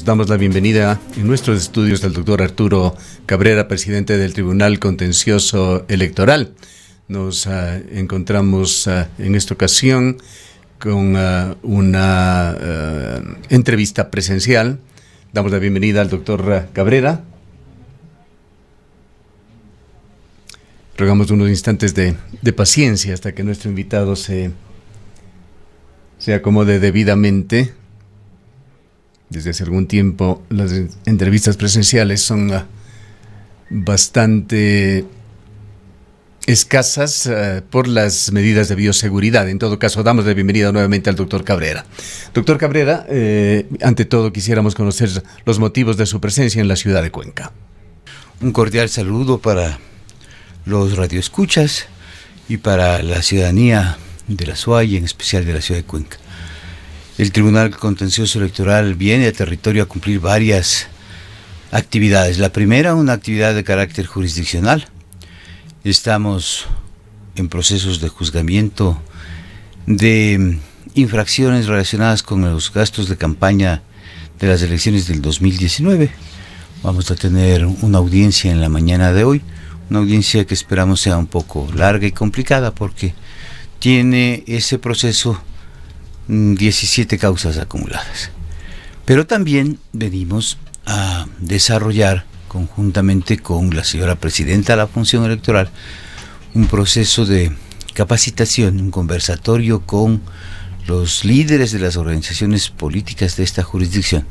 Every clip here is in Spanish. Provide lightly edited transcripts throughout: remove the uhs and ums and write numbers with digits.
damos la bienvenida en nuestros estudios al doctor Arturo Cabrera, presidente del Tribunal Contencioso Electoral. Nos encontramos en esta ocasión con una entrevista presencial. Damos la bienvenida al doctor Cabrera. Rogamos unos instantes de paciencia hasta que nuestro invitado se acomode debidamente. Desde hace algún tiempo las entrevistas presenciales son bastante escasas por las medidas de bioseguridad. En todo caso, damos la bienvenida nuevamente al doctor Cabrera. Doctor Cabrera, ante todo quisiéramos conocer los motivos de su presencia en la ciudad de Cuenca. Un cordial saludo para los radioescuchas y para la ciudadanía de la SUA y en especial de la ciudad de Cuenca. El Tribunal Contencioso Electoral viene a territorio a cumplir varias actividades. La primera, una actividad de carácter jurisdiccional. Estamos en procesos de juzgamiento de infracciones relacionadas con los gastos de campaña de las elecciones del 2019. Vamos a tener una audiencia en la mañana de hoy, una audiencia que esperamos sea un poco larga y complicada porque tiene ese proceso 17 causas acumuladas. Pero también venimos a desarrollar conjuntamente con la señora presidenta de la función electoral un proceso de capacitación, un conversatorio con los líderes de las organizaciones políticas de esta jurisdicción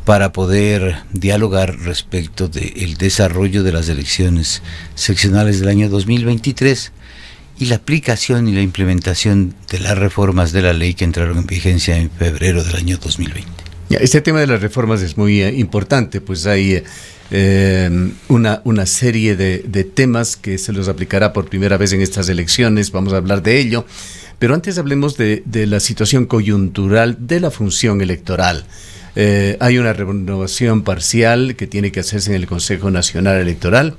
para poder dialogar respecto del desarrollo de las elecciones seccionales del año 2023 y la aplicación y la implementación de las reformas de la ley que entraron en vigencia en febrero del año 2020. Este tema de las reformas es muy importante, pues hay una serie de temas que se los aplicará por primera vez en estas elecciones. Vamos a hablar de ello, pero antes hablemos de la situación coyuntural de la función electoral. Hay una renovación parcial que tiene que hacerse en el Consejo Nacional Electoral.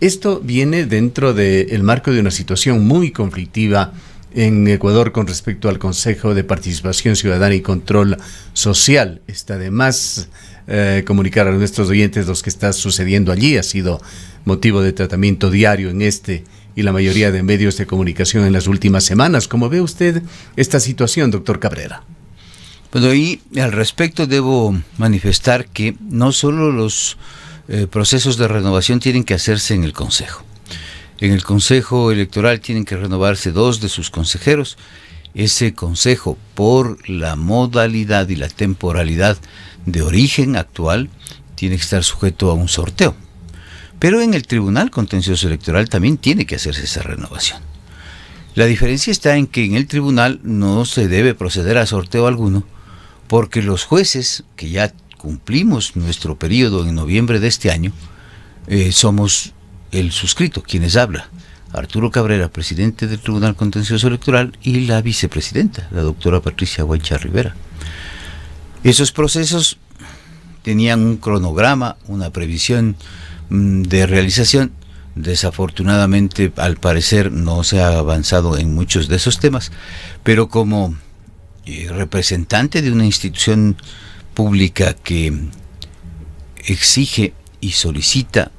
Esto viene dentro del marco de una situación muy conflictiva en Ecuador con respecto al Consejo de Participación Ciudadana y Control Social. Está de más comunicar a nuestros oyentes lo que está sucediendo allí. Ha sido motivo de tratamiento diario en este y la mayoría de medios de comunicación en las últimas semanas. ¿Cómo ve usted esta situación, doctor Cabrera? Bueno, y al respecto debo manifestar que no solo los procesos de renovación tienen que hacerse en el Consejo. En el Consejo Electoral tienen que renovarse 2 de sus consejeros. Ese Consejo, por la modalidad y la temporalidad de origen actual, tiene que estar sujeto a un sorteo. Pero en el Tribunal Contencioso Electoral también tiene que hacerse esa renovación. La diferencia está en que en el Tribunal no se debe proceder a sorteo alguno, porque los jueces que ya cumplimos nuestro periodo en noviembre de este año, somos el suscrito, quienes habla, Arturo Cabrera, presidente del Tribunal Contencioso Electoral, y la vicepresidenta, la doctora Patricia Guaycha Rivera. Esos procesos tenían un cronograma, una previsión de realización. Desafortunadamente, al parecer, no se ha avanzado en muchos de esos temas, pero como representante de una institución pública que exige y solicita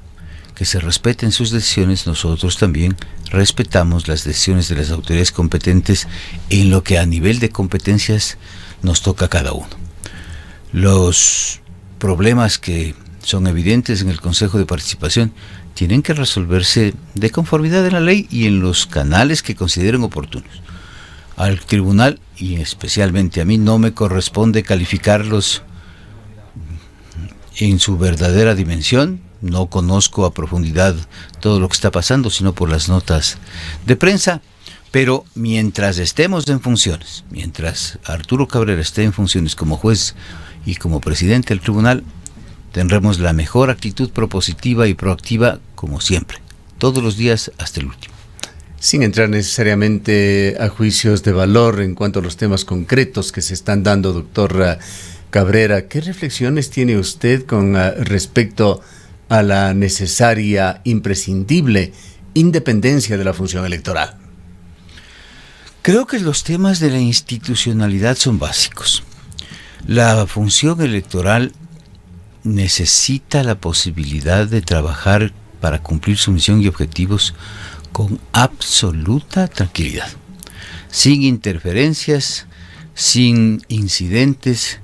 que se respeten sus decisiones, nosotros también respetamos las decisiones de las autoridades competentes en lo que a nivel de competencias nos toca a cada uno. Los problemas que son evidentes en el Consejo de Participación tienen que resolverse de conformidad en la ley y en los canales que consideren oportunos. Al tribunal, y especialmente a mí, no me corresponde calificarlos en su verdadera dimensión. No conozco a profundidad todo lo que está pasando, sino por las notas de prensa. Pero mientras estemos en funciones, mientras Arturo Cabrera esté en funciones como juez y como presidente del tribunal, tendremos la mejor actitud propositiva y proactiva como siempre, todos los días hasta el último. Sin entrar necesariamente a juicios de valor en cuanto a los temas concretos que se están dando, doctor Cabrera, ¿qué reflexiones tiene usted con respecto a la necesaria, imprescindible independencia de la función electoral? Creo que los temas de la institucionalidad son básicos. La función electoral necesita la posibilidad de trabajar para cumplir su misión y objetivos con absoluta tranquilidad, sin interferencias, sin incidentes,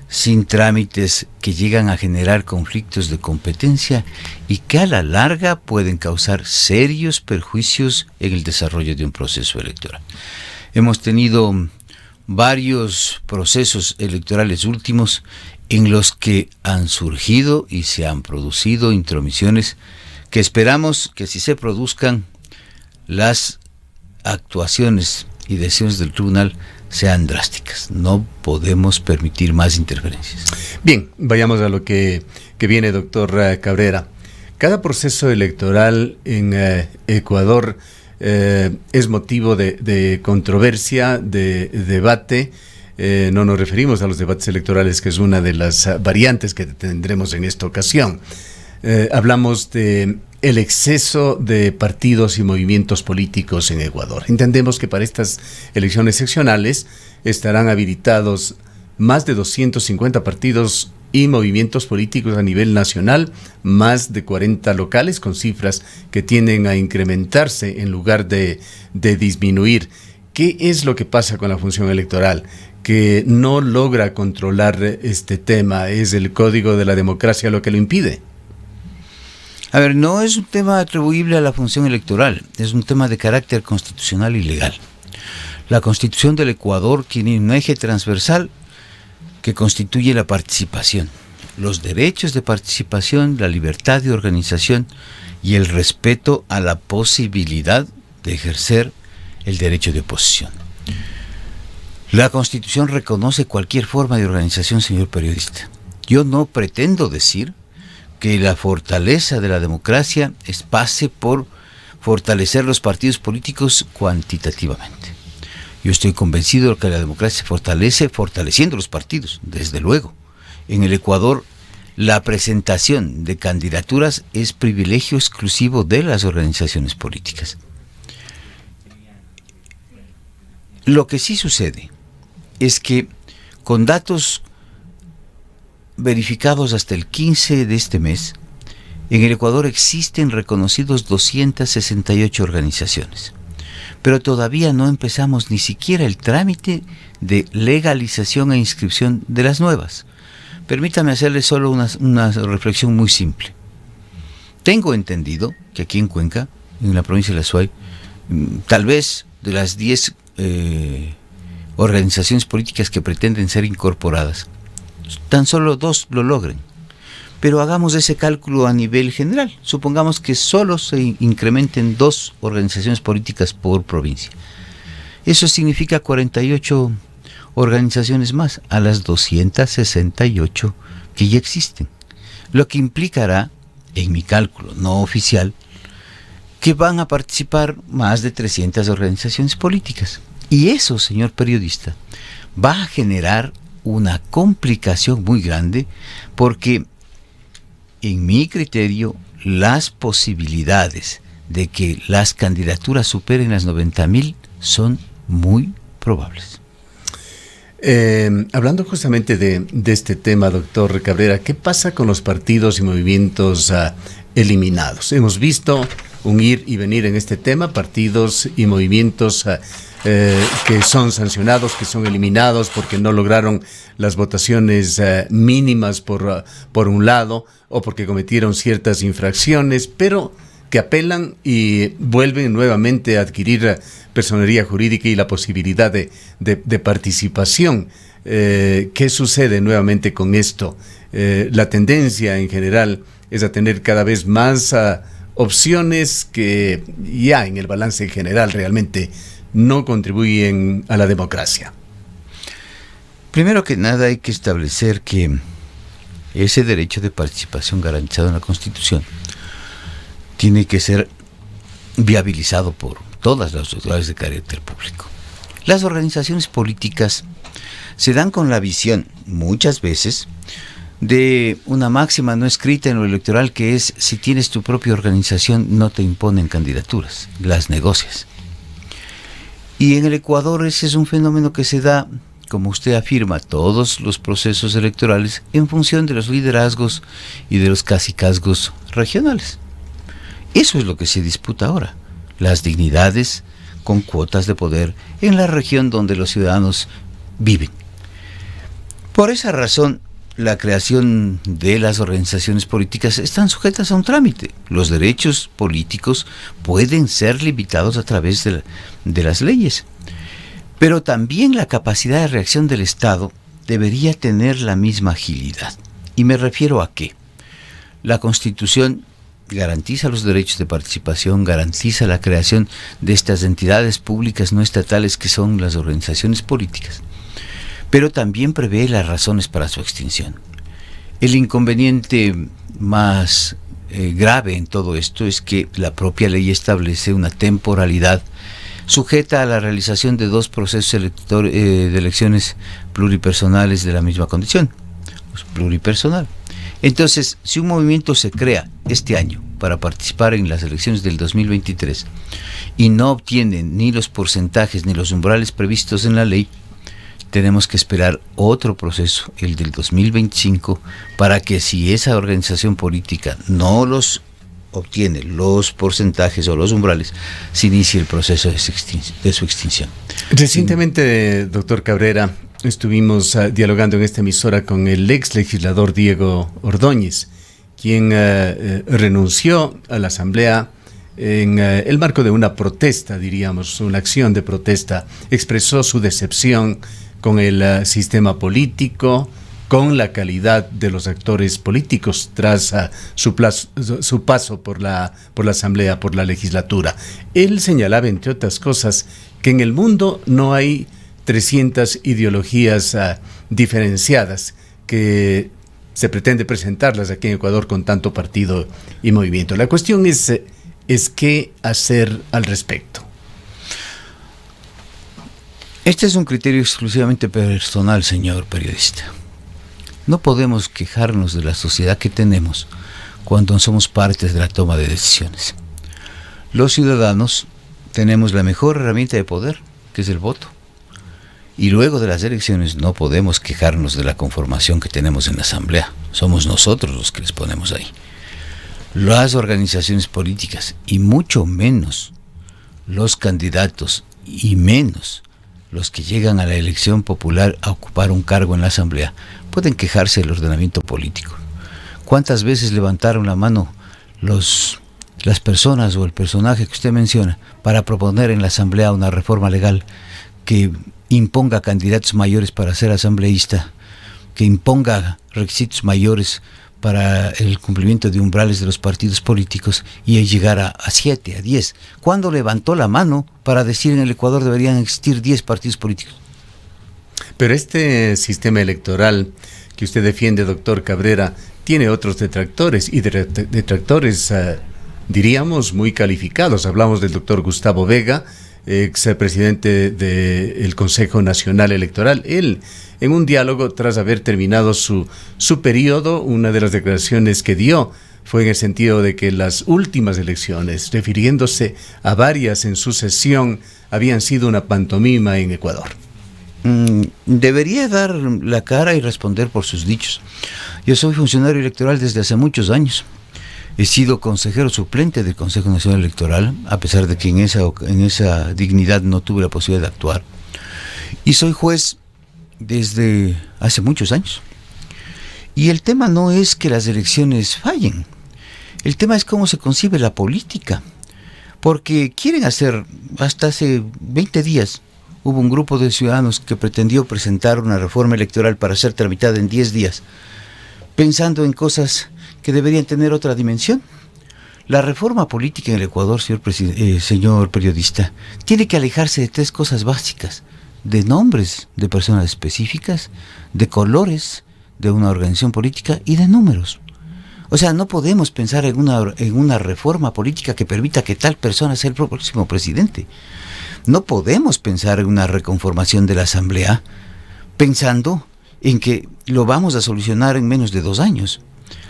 sin trámites que llegan a generar conflictos de competencia y que a la larga pueden causar serios perjuicios en el desarrollo de un proceso electoral. Hemos tenido varios procesos electorales últimos en los que han surgido y se han producido intromisiones que esperamos que, si se produzcan, las actuaciones y decisiones del tribunal sean drásticas. No podemos permitir más interferencias. Bien, vayamos a lo que viene, doctor Cabrera. Cada proceso electoral en Ecuador es motivo de controversia, de debate. No nos referimos a los debates electorales, que es una de las variantes que tendremos en esta ocasión. Hablamos de el exceso de partidos y movimientos políticos en Ecuador. Entendemos que para estas elecciones seccionales estarán habilitados más de 250 partidos y movimientos políticos a nivel nacional, más de 40 locales, con cifras que tienden a incrementarse en lugar de disminuir. ¿Qué es lo que pasa con la función electoral? Que no logra controlar este tema. ¿Es el Código de la Democracia lo que lo impide? A ver, no es un tema atribuible a la función electoral, es un tema de carácter constitucional y legal. La Constitución del Ecuador tiene un eje transversal que constituye la participación, los derechos de participación, la libertad de organización y el respeto a la posibilidad de ejercer el derecho de oposición. La Constitución reconoce cualquier forma de organización, señor periodista. Yo no pretendo decir que la fortaleza de la democracia pase por fortalecer los partidos políticos cuantitativamente. Yo estoy convencido de que la democracia se fortalece fortaleciendo los partidos, desde luego. En el Ecuador, la presentación de candidaturas es privilegio exclusivo de las organizaciones políticas. Lo que sí sucede es que, con datos verificados hasta el 15 de este mes, en el Ecuador existen reconocidos 268 organizaciones, pero todavía no empezamos ni siquiera el trámite de legalización e inscripción de las nuevas. Permítame hacerle solo una reflexión muy simple. Tengo entendido que aquí en Cuenca, en la provincia de La Suay, tal vez de las 10 organizaciones políticas que pretenden ser incorporadas, tan solo 2 lo logren. Pero hagamos ese cálculo a nivel general. Supongamos que solo se incrementen 2 organizaciones políticas por provincia. Eso significa 48 organizaciones más a las 268 que ya existen. Lo que implicará, en mi cálculo no oficial, que van a participar más de 300 organizaciones políticas. Y eso, señor periodista, va a generar una complicación muy grande, porque en mi criterio las posibilidades de que las candidaturas superen las 90,000 son muy probables. Hablando justamente de este tema, doctor Cabrera, ¿qué pasa con los partidos y movimientos eliminados? Hemos visto un ir y venir en este tema, partidos y movimientos que son sancionados, que son eliminados porque no lograron las votaciones mínimas por un lado, o porque cometieron ciertas infracciones, pero que apelan y vuelven nuevamente a adquirir personería jurídica y la posibilidad de participación. ¿Qué sucede nuevamente con esto? La tendencia en general es a tener cada vez más opciones que ya en el balance general realmente no contribuyen a la democracia. Primero que nada, hay que establecer que ese derecho de participación garantizado en la Constitución tiene que ser viabilizado por todas las autoridades de carácter público. Las organizaciones políticas se dan con la visión, muchas veces, de una máxima no escrita en lo electoral, que es: si tienes tu propia organización, no te imponen candidaturas, las negocias. Y en el Ecuador ese es un fenómeno que se da como usted afirma, todos los procesos electorales en función de los liderazgos y de los cacicazgos regionales. Eso es lo que se disputa ahora, las dignidades con cuotas de poder en la región donde los ciudadanos viven. Por esa razón, la creación de las organizaciones políticas están sujetas a un trámite. Los derechos políticos pueden ser limitados a través de las leyes. Pero también la capacidad de reacción del Estado debería tener la misma agilidad. Y me refiero a que la Constitución garantiza los derechos de participación, garantiza la creación de estas entidades públicas no estatales que son las organizaciones políticas, pero también prevé las razones para su extinción. El inconveniente más grave en todo esto es que la propia ley establece una temporalidad sujeta a la realización de 2 procesos de elecciones pluripersonales de la misma condición, pues pluripersonal. Entonces, si un movimiento se crea este año para participar en las elecciones del 2023 y no obtiene ni los porcentajes ni los umbrales previstos en la ley, tenemos que esperar otro proceso, el del 2025, para que si esa organización política no los obtiene los porcentajes o los umbrales, se inicie el proceso de su extinción. Recientemente, doctor Cabrera, estuvimos dialogando en esta emisora con el ex legislador Diego Ordóñez, quien renunció a la Asamblea en el marco de una protesta, diríamos, una acción de protesta. Expresó su decepción con el sistema político, con la calidad de los actores políticos tras su paso por la Asamblea, por la legislatura. Él señalaba, entre otras cosas, que en el mundo no hay 300 ideologías diferenciadas, que se pretende presentarlas aquí en Ecuador con tanto partido y movimiento. La cuestión es qué hacer al respecto. Este es un criterio exclusivamente personal, señor periodista. No podemos quejarnos de la sociedad que tenemos cuando somos partes de la toma de decisiones. Los ciudadanos tenemos la mejor herramienta de poder, que es el voto. Y luego de las elecciones no podemos quejarnos de la conformación que tenemos en la Asamblea. Somos nosotros los que les ponemos ahí. Las organizaciones políticas, y mucho menos los candidatos, y menos los que llegan a la elección popular a ocupar un cargo en la Asamblea, pueden quejarse del ordenamiento político. ¿Cuántas veces levantaron la mano las personas o el personaje que usted menciona para proponer en la Asamblea una reforma legal que imponga candidatos mayores para ser asambleísta, que imponga requisitos mayores para el cumplimiento de umbrales de los partidos políticos y llegar a 7, a 10? ¿Cuándo levantó la mano para decir en el Ecuador deberían existir 10 partidos políticos? Pero este sistema electoral que usted defiende, doctor Cabrera, tiene otros detractores, y detractores, diríamos, muy calificados. Hablamos del doctor Gustavo Vega, expresidente del Consejo Nacional Electoral. Él, en un diálogo tras haber terminado su periodo, una de las declaraciones que dio fue en el sentido de que las últimas elecciones, refiriéndose a varias en sucesión, habían sido una pantomima en Ecuador. Debería dar la cara y responder por sus dichos. Yo soy funcionario electoral desde hace muchos años. He sido consejero suplente del Consejo Nacional Electoral, a pesar de que en esa dignidad no tuve la posibilidad de actuar. Y soy juez desde hace muchos años. Y el tema no es que las elecciones fallen. El tema es cómo se concibe la política. Porque quieren hacer, hasta hace 20 días, hubo un grupo de ciudadanos que pretendió presentar una reforma electoral para ser tramitada en 10 días, pensando en cosas que deberían tener otra dimensión. La reforma política en el Ecuador, señor periodista, tiene que alejarse de 3 cosas básicas: de nombres de personas específicas, de colores de una organización política y de números. O sea, no podemos pensar en una reforma política que permita que tal persona sea el próximo presidente. No podemos pensar en una reconformación de la Asamblea pensando en que lo vamos a solucionar en menos de 2 años.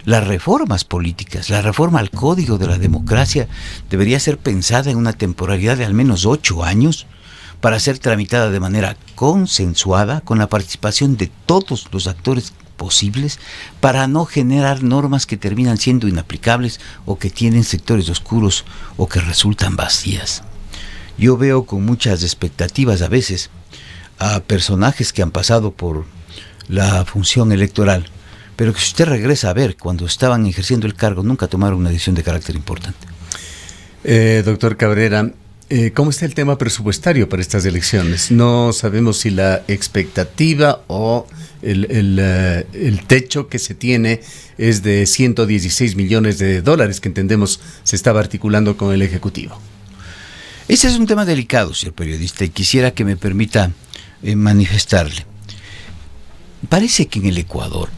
Las reformas políticas, la reforma al Código de la Democracia debería ser pensada en una temporalidad de al menos 8 años para ser tramitada de manera consensuada con la participación de todos los actores posibles, para no generar normas que terminan siendo inaplicables o que tienen sectores oscuros o que resultan vacías. Yo veo con muchas expectativas a veces a personajes que han pasado por la función electoral, pero que si usted regresa a ver, cuando estaban ejerciendo el cargo, nunca tomaron una decisión de carácter importante. Doctor Cabrera, ¿cómo está el tema presupuestario para estas elecciones? No sabemos si la expectativa o el techo que se tiene es de 116 millones de dólares, que entendemos se estaba articulando con el Ejecutivo. Ese es un tema delicado, señor periodista, y quisiera que me permita manifestarle. Parece que en el Ecuador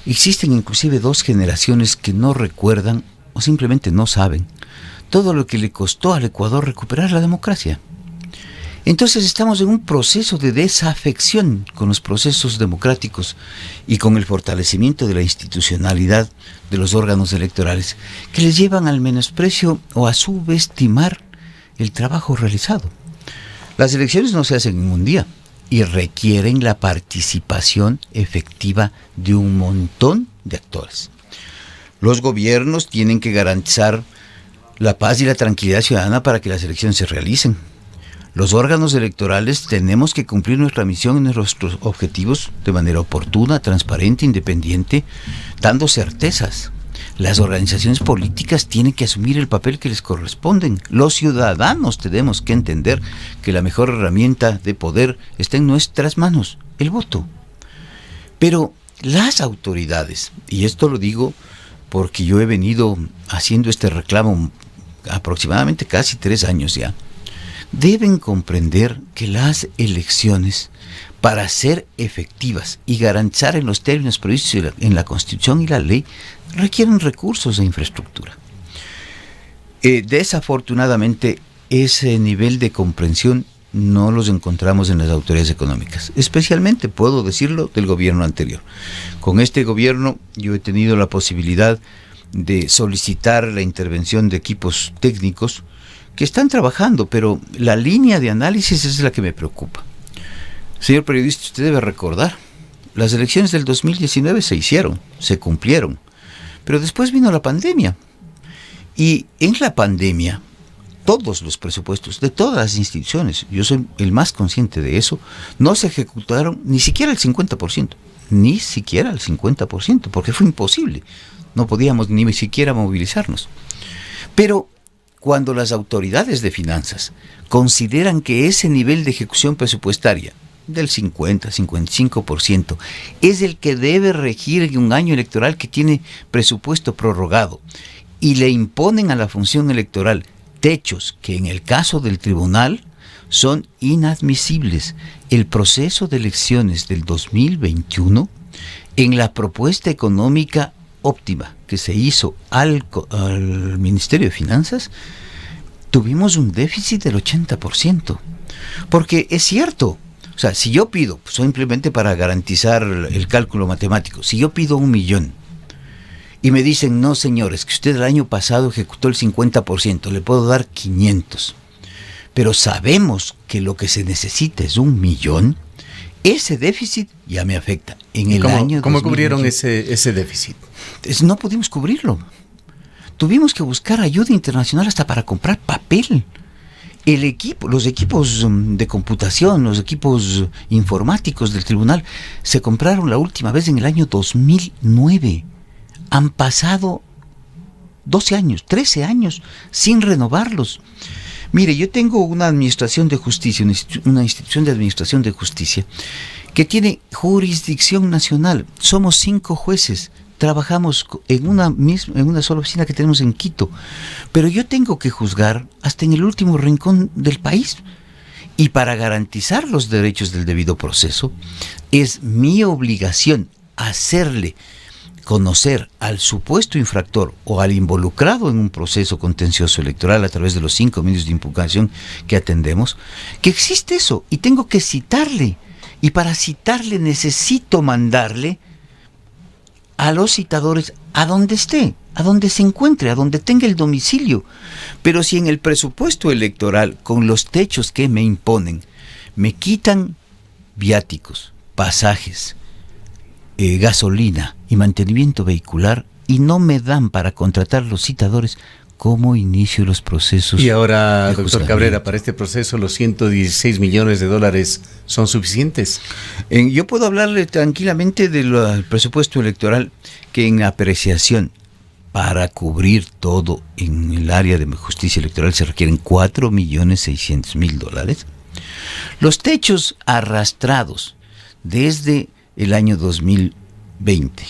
existen inclusive 2 generaciones que no recuerdan o simplemente no saben todo lo que le costó al Ecuador recuperar la democracia. Entonces estamos en un proceso de desafección con los procesos democráticos y con el fortalecimiento de la institucionalidad de los órganos electorales, que les llevan al menosprecio o a subestimar el trabajo realizado. Las elecciones no se hacen en un día y requieren la participación efectiva de un montón de actores. Los gobiernos tienen que garantizar la paz y la tranquilidad ciudadana para que las elecciones se realicen. Los órganos electorales tenemos que cumplir nuestra misión y nuestros objetivos de manera oportuna, transparente, independiente, dando certezas. Las organizaciones políticas tienen que asumir el papel que les corresponde. Los ciudadanos tenemos que entender que la mejor herramienta de poder está en nuestras manos, el voto. Pero las autoridades, y esto lo digo porque yo he venido haciendo este reclamo aproximadamente casi 3 años ya, deben comprender que las elecciones, para ser efectivas y garantizar en los términos previstos en la Constitución y la ley, requieren recursos de infraestructura. Desafortunadamente, ese nivel de comprensión no los encontramos en las autoridades económicas, especialmente, puedo decirlo, del gobierno anterior. Con este gobierno yo he tenido la posibilidad de solicitar la intervención de equipos técnicos que están trabajando, pero la línea de análisis es la que me preocupa. Señor periodista, usted debe recordar, las elecciones del 2019 se hicieron, se cumplieron, pero después vino la pandemia. Y en la pandemia, todos los presupuestos de todas las instituciones, yo soy el más consciente de eso, no se ejecutaron ni siquiera el 50%, ni siquiera el 50%, porque fue imposible. No podíamos ni siquiera movilizarnos. Pero cuando las autoridades de finanzas consideran que ese nivel de ejecución presupuestaria del 50-55% es el que debe regir en un año electoral que tiene presupuesto prorrogado, y le imponen a la función electoral techos que en el caso del tribunal son inadmisibles, el proceso de elecciones del 2021, en la propuesta económica óptima que se hizo al Ministerio de Finanzas, tuvimos un déficit del 80%. Porque es cierto, o sea, si yo pido, simplemente para garantizar el cálculo matemático, si yo pido 1 millón y me dicen, no señores, que usted el año pasado ejecutó el 50%, le puedo dar 500, pero sabemos que lo que se necesita es 1 millón, ese déficit ya me afecta. En el año ¿Cómo cubrieron ese déficit? No pudimos cubrirlo. Tuvimos que buscar ayuda internacional hasta para comprar papel. Los equipos de computación, los equipos informáticos del tribunal se compraron la última vez en el año 2009. Han pasado 12 años, 13 años sin renovarlos. Mire, yo tengo una administración de justicia, una institución de administración de justicia que tiene jurisdicción nacional. Somos 5 jueces, trabajamos en una sola oficina que tenemos en Quito, pero yo tengo que juzgar hasta en el último rincón del país. Y para garantizar los derechos del debido proceso, es mi obligación hacerle conocer al supuesto infractor o al involucrado en un proceso contencioso electoral a través de los 5 medios de impugnación que atendemos, que existe eso, y tengo que citarle. Y para citarle necesito mandarle a los citadores a donde esté. a donde se encuentre, a donde tenga el domicilio. Pero si en el presupuesto electoral, con los techos que me imponen, me quitan viáticos, pasajes, gasolina y mantenimiento vehicular, y no me dan para contratar los citadores, ¿cómo inicio los procesos? Y ahora, doctor Cabrera, para este proceso, ¿los 116 millones de dólares son suficientes? Yo puedo hablarle tranquilamente del presupuesto electoral, que en apreciación, para cubrir todo en el área de justicia electoral, se requieren 4.600.000 dólares. Los techos arrastrados desde el año 2020,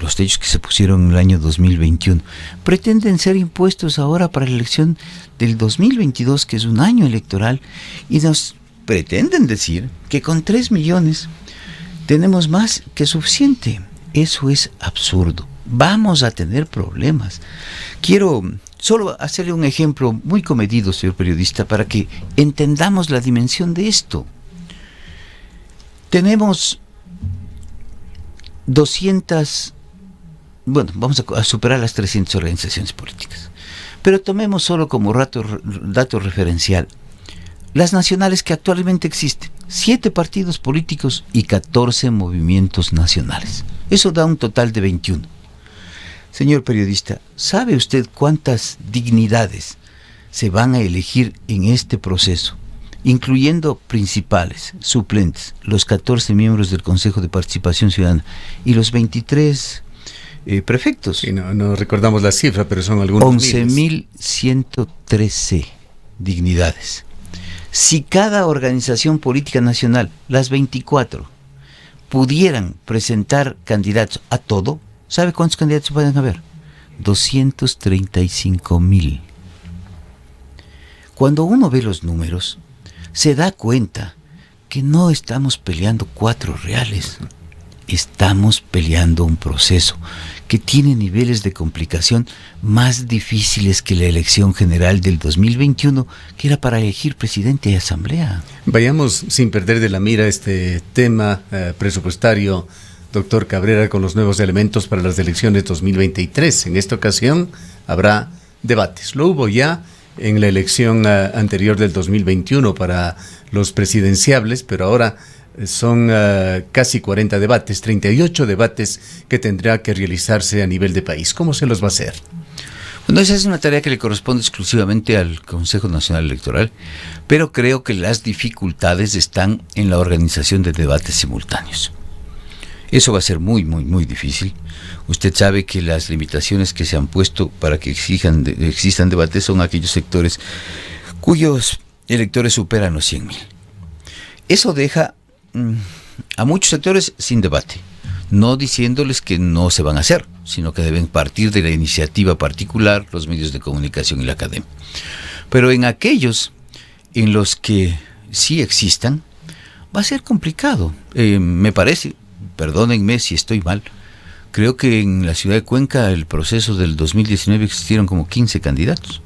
los techos que se pusieron en el año 2021, pretenden ser impuestos ahora para la elección del 2022, que es un año electoral, y nos pretenden decir que con 3 millones tenemos más que suficiente. Eso es absurdo. Vamos a tener problemas. Quiero solo hacerle un ejemplo muy comedido, señor periodista, para que entendamos la dimensión de esto. Tenemos 200, vamos a superar las 300 organizaciones políticas. Pero tomemos solo como dato referencial las nacionales que actualmente existen: 7 partidos políticos y 14 movimientos nacionales. Eso da un total de 21. Señor periodista, ¿sabe usted cuántas dignidades se van a elegir en este proceso, incluyendo principales, suplentes, los 14 miembros del Consejo de Participación Ciudadana y los 23 prefectos? Sí, no recordamos la cifra, pero son algunos 11.113 dignidades. Si cada organización política nacional, las 24, pudieran presentar candidatos a todo, ¿sabe cuántos candidatos pueden haber? 235.000. Cuando uno ve los números, se da cuenta que no estamos peleando 4 reales. Estamos peleando un proceso que tiene niveles de complicación más difíciles que la elección general del 2021, que era para elegir presidente y asamblea. Vayamos sin perder de la mira este tema presupuestario, doctor Cabrera, con los nuevos elementos para las elecciones 2023. En esta ocasión habrá debates. Lo hubo ya en la elección anterior del 2021 para los presidenciables, pero ahora son casi 40 debates, 38 debates que tendrá que realizarse a nivel de país. ¿Cómo se los va a hacer? Bueno, esa es una tarea que le corresponde exclusivamente al Consejo Nacional Electoral, pero creo que las dificultades están en la organización de debates simultáneos. Eso va a ser muy, muy, muy difícil. Usted sabe que las limitaciones que se han puesto para que existan debates son aquellos sectores cuyos electores superan los 100.000. Eso deja a muchos sectores sin debate, no diciéndoles que no se van a hacer, sino que deben partir de la iniciativa particular, los medios de comunicación y la academia. Pero en aquellos en los que sí existan, va a ser complicado. Me parece, perdónenme si estoy mal, creo que en la ciudad de Cuenca el proceso del 2019 existieron como 15 candidatos.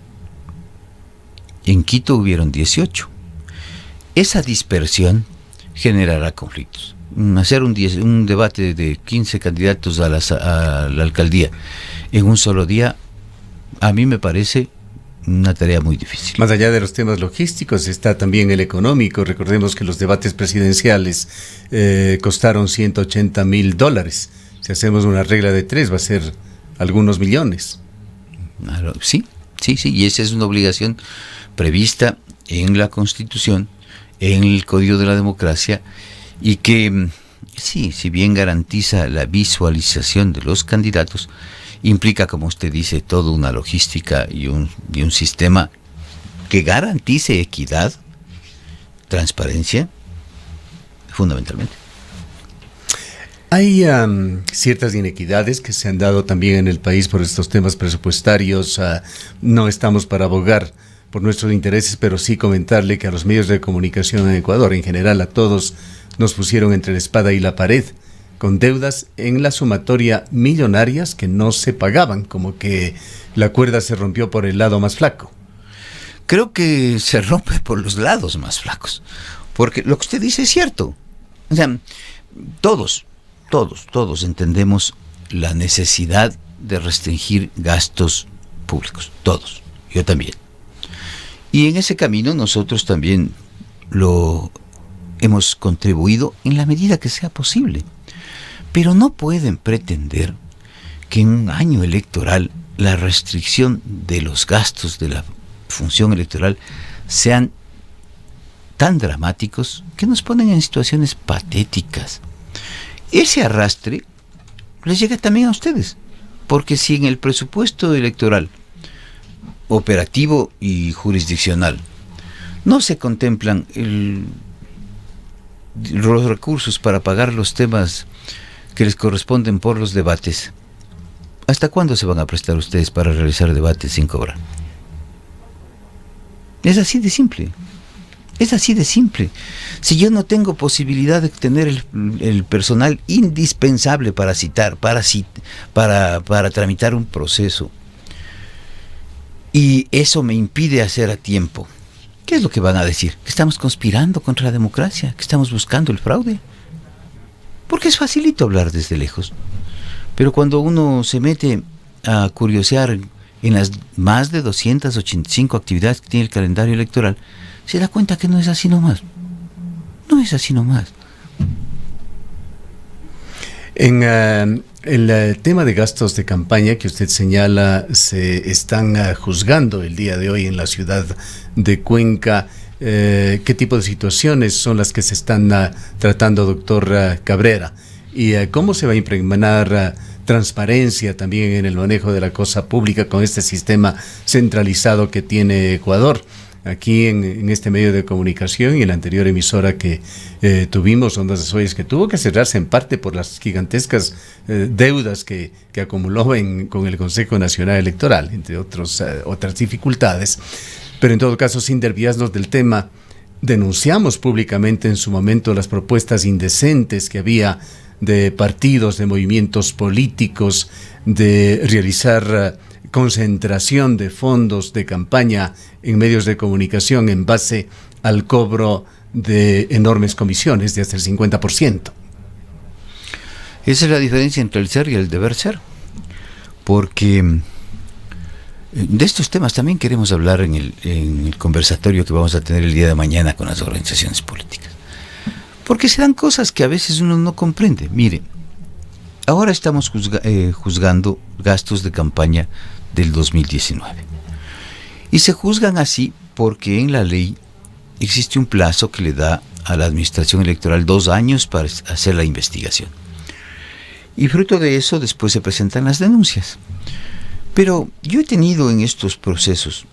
En Quito hubieron 18. Esa dispersión generará conflictos. Hacer un debate de 15 candidatos a la alcaldía en un solo día, a mí me parece una tarea muy difícil. Más allá de los temas logísticos está también el económico. Recordemos que los debates presidenciales costaron $180.000. Si hacemos una regla de 3 va a ser algunos millones. Claro, sí, y esa es una obligación prevista en la Constitución, en el Código de la Democracia, y que sí, si bien garantiza la visualización de los candidatos, implica, como usted dice, toda una logística y un sistema que garantice equidad, transparencia, fundamentalmente. Hay ciertas inequidades que se han dado también en el país por estos temas presupuestarios. No estamos para abogar por nuestros intereses, pero sí comentarle que a los medios de comunicación en Ecuador, en general a todos, nos pusieron entre la espada y la pared, con deudas en la sumatoria millonarias que no se pagaban, como que la cuerda se rompió por el lado más flaco. Creo que se rompe por los lados más flacos, porque lo que usted dice es cierto. O sea, todos entendemos la necesidad de restringir gastos públicos, todos, yo también. Y en ese camino nosotros también lo hemos contribuido en la medida que sea posible. Pero no pueden pretender que en un año electoral la restricción de los gastos de la función electoral sean tan dramáticos que nos ponen en situaciones patéticas. Ese arrastre les llega también a ustedes, porque si en el presupuesto electoral operativo y jurisdiccional no se contemplan los recursos para pagar los temas que les corresponden por los debates, ¿hasta cuándo se van a prestar ustedes para realizar debates sin cobrar? Es así de simple. Es así de simple. Si yo no tengo posibilidad de tener el personal indispensable para tramitar un proceso, y eso me impide hacer a tiempo, ¿qué es lo que van a decir? ¿Que estamos conspirando contra la democracia? ¿Que estamos buscando el fraude? Porque es facilito hablar desde lejos. Pero cuando uno se mete a curiosear en las más de 285 actividades que tiene el calendario electoral, se da cuenta que no es así nomás. No es así nomás. En el tema de gastos de campaña que usted señala, se están juzgando el día de hoy en la ciudad de Cuenca. ¿Qué tipo de situaciones son las que se están tratando, doctor Cabrera? ¿Y cómo se va a impregnar transparencia también en el manejo de la cosa pública con este sistema centralizado que tiene Ecuador? Aquí en este medio de comunicación y en la anterior emisora que tuvimos, Ondas de Soyes, que tuvo que cerrarse en parte por las gigantescas deudas que acumuló con el Consejo Nacional Electoral, entre otras dificultades. Pero en todo caso, sin desviarnos del tema, denunciamos públicamente en su momento las propuestas indecentes que había de partidos, de movimientos políticos, de realizar concentración de fondos de campaña en medios de comunicación en base al cobro de enormes comisiones de hasta el 50%. Esa es la diferencia entre el ser y el deber ser, porque de estos temas también queremos hablar en el conversatorio que vamos a tener el día de mañana con las organizaciones políticas, porque se dan cosas que a veces uno no comprende. Mire, ahora estamos juzgando gastos de campaña del 2019. Y se juzgan así porque en la ley existe un plazo que le da a la administración electoral 2 años para hacer la investigación. Y fruto de eso después se presentan las denuncias. Pero yo he tenido en estos procesos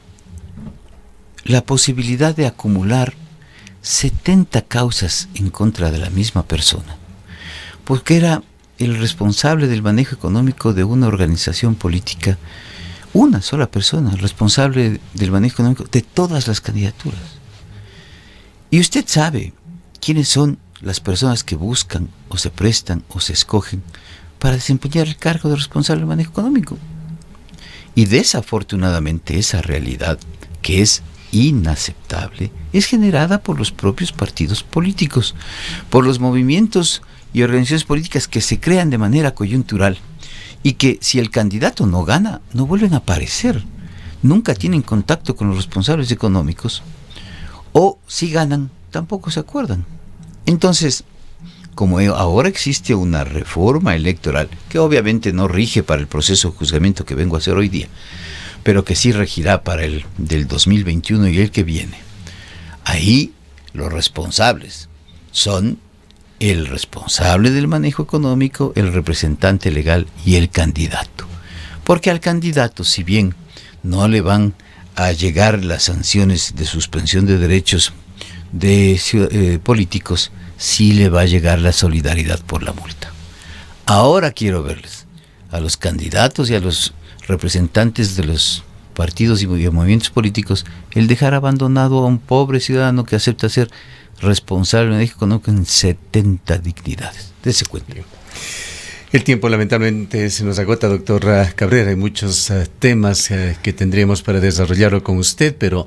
la posibilidad de acumular 70 causas en contra de la misma persona, porque era el responsable del manejo económico de una organización política, una sola persona, el responsable del manejo económico de todas las candidaturas. Y usted sabe quiénes son las personas que buscan o se prestan o se escogen para desempeñar el cargo de responsable del manejo económico. Y desafortunadamente esa realidad, que es inaceptable, es generada por los propios partidos políticos, por los movimientos y organizaciones políticas que se crean de manera coyuntural y que, si el candidato no gana, no vuelven a aparecer, nunca tienen contacto con los responsables económicos, o si ganan, tampoco se acuerdan. Entonces, como ahora existe una reforma electoral que obviamente no rige para el proceso de juzgamiento que vengo a hacer hoy día, pero que sí regirá para el del 2021 y el que viene, ahí los responsables son el responsable del manejo económico, el representante legal y el candidato. Porque al candidato, si bien no le van a llegar las sanciones de suspensión de derechos de políticos, sí le va a llegar la solidaridad por la multa. Ahora quiero verles a los candidatos y a los representantes de los partidos y movimientos políticos el dejar abandonado a un pobre ciudadano que acepta ser responsable de México, ¿no?, con 70 dignidades. Dese cuenta. El tiempo lamentablemente se nos agota, doctor Cabrera. Hay muchos temas que tendríamos para desarrollarlo con usted, pero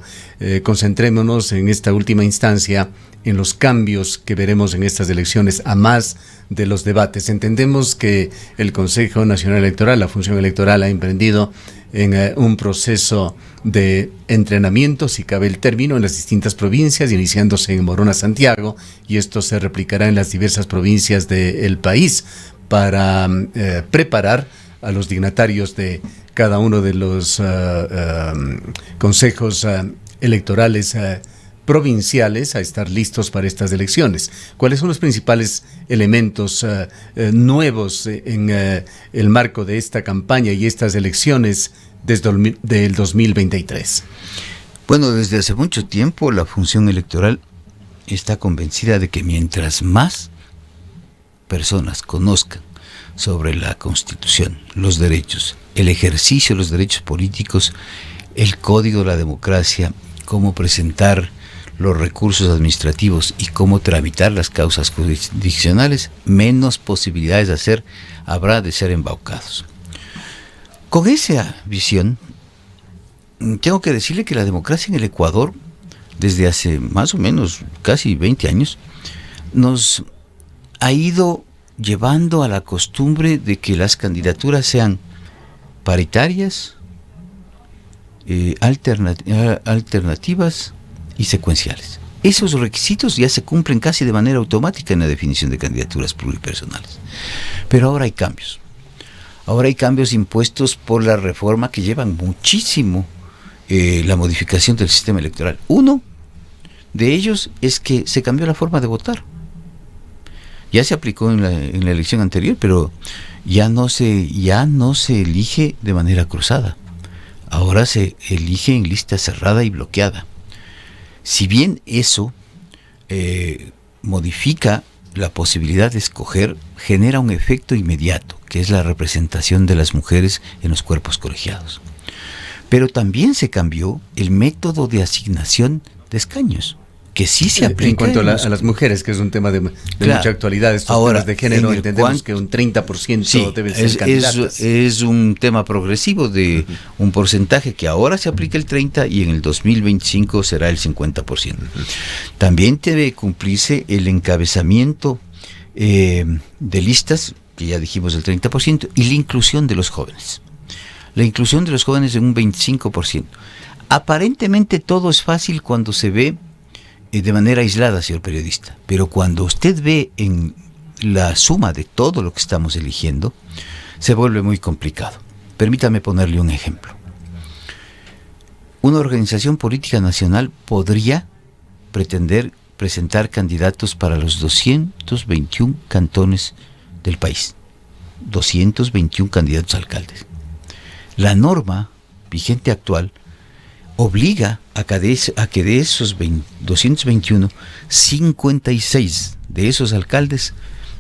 concentrémonos en esta última instancia en los cambios que veremos en estas elecciones, a más de los debates. Entendemos que el Consejo Nacional Electoral, la función electoral, ha emprendido en un proceso de entrenamiento, si cabe el término, en las distintas provincias, iniciándose en Morona, Santiago, y esto se replicará en las diversas provincias del país, para preparar a los dignatarios de cada uno de los consejos electorales provinciales a estar listos para estas elecciones. ¿Cuáles son los principales elementos nuevos en el marco de esta campaña y estas elecciones desde el 2023? Bueno, desde hace mucho tiempo la función electoral está convencida de que mientras más personas conozcan sobre la Constitución, los derechos, el ejercicio de los derechos políticos, el código de la democracia, cómo presentar los recursos administrativos y cómo tramitar las causas jurisdiccionales, menos posibilidades habrá de ser embaucados. Con esa visión, tengo que decirle que la democracia en el Ecuador, desde hace más o menos casi 20 años, nos ha ido llevando a la costumbre de que las candidaturas sean paritarias, alternativas y secuenciales. Esos requisitos ya se cumplen casi de manera automática en la definición de candidaturas pluripersonales. Pero ahora hay cambios. Ahora hay cambios impuestos por la reforma que llevan muchísimo la modificación del sistema electoral. Uno de ellos es que se cambió la forma de votar. Ya se aplicó en la elección anterior, pero ya no se elige de manera cruzada. Ahora se elige en lista cerrada y bloqueada. Si bien eso modifica la posibilidad de escoger, genera un efecto inmediato, que es la representación de las mujeres en los cuerpos colegiados. Pero también se cambió el método de asignación de escaños, que sí se aplica. En cuanto a las mujeres, que es un tema de mucha actualidad, estos temas de género, entendemos que un 30% deben ser candidatas. Es un tema progresivo de un porcentaje que ahora se aplica el 30% y en el 2025 será el 50%. También debe cumplirse el encabezamiento de listas, que ya dijimos el 30%, y la inclusión de los jóvenes. La inclusión de los jóvenes en un 25%. Aparentemente todo es fácil cuando se ve de manera aislada, señor periodista, pero cuando usted ve en la suma de todo lo que estamos eligiendo, se vuelve muy complicado. Permítame ponerle un ejemplo. Una organización política nacional podría pretender presentar candidatos para los 221 cantones del país. 221 candidatos a alcaldes. La norma vigente actual obliga a que de esos 221, 56 de esos alcaldes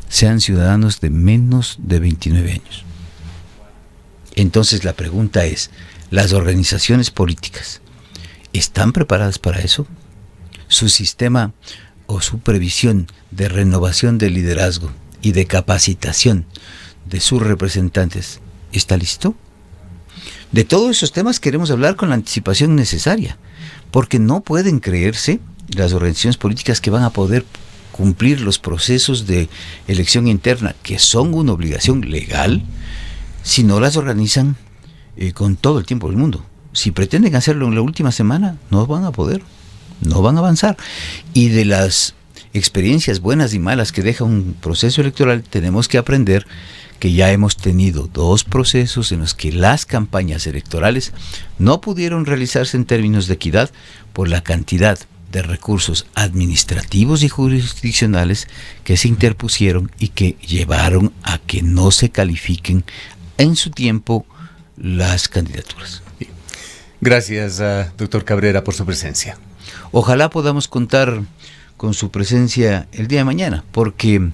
sean ciudadanos de menos de 29 años. Entonces la pregunta es, ¿las organizaciones políticas están preparadas para eso? ¿Su sistema o su previsión de renovación del liderazgo y de capacitación de sus representantes está listo? De todos esos temas queremos hablar con la anticipación necesaria, porque no pueden creerse las organizaciones políticas que van a poder cumplir los procesos de elección interna, que son una obligación legal, si no las organizan con todo el tiempo del mundo. Si pretenden hacerlo en la última semana, no van a poder, no van a avanzar. Y de las experiencias buenas y malas que deja un proceso electoral, tenemos que aprender que ya hemos tenido 2 procesos en los que las campañas electorales no pudieron realizarse en términos de equidad por la cantidad de recursos administrativos y jurisdiccionales que se interpusieron y que llevaron a que no se califiquen en su tiempo las candidaturas. Gracias, doctor Cabrera, por su presencia. Ojalá podamos contar con su presencia el día de mañana, porque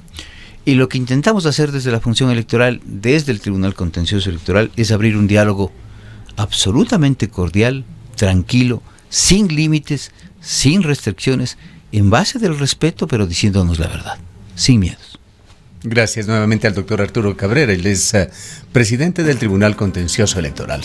lo que intentamos hacer desde la función electoral, desde el Tribunal Contencioso Electoral, es abrir un diálogo absolutamente cordial, tranquilo, sin límites, sin restricciones, en base del respeto, pero diciéndonos la verdad, sin miedos. Gracias nuevamente al doctor Arturo Cabrera, él es presidente del Tribunal Contencioso Electoral.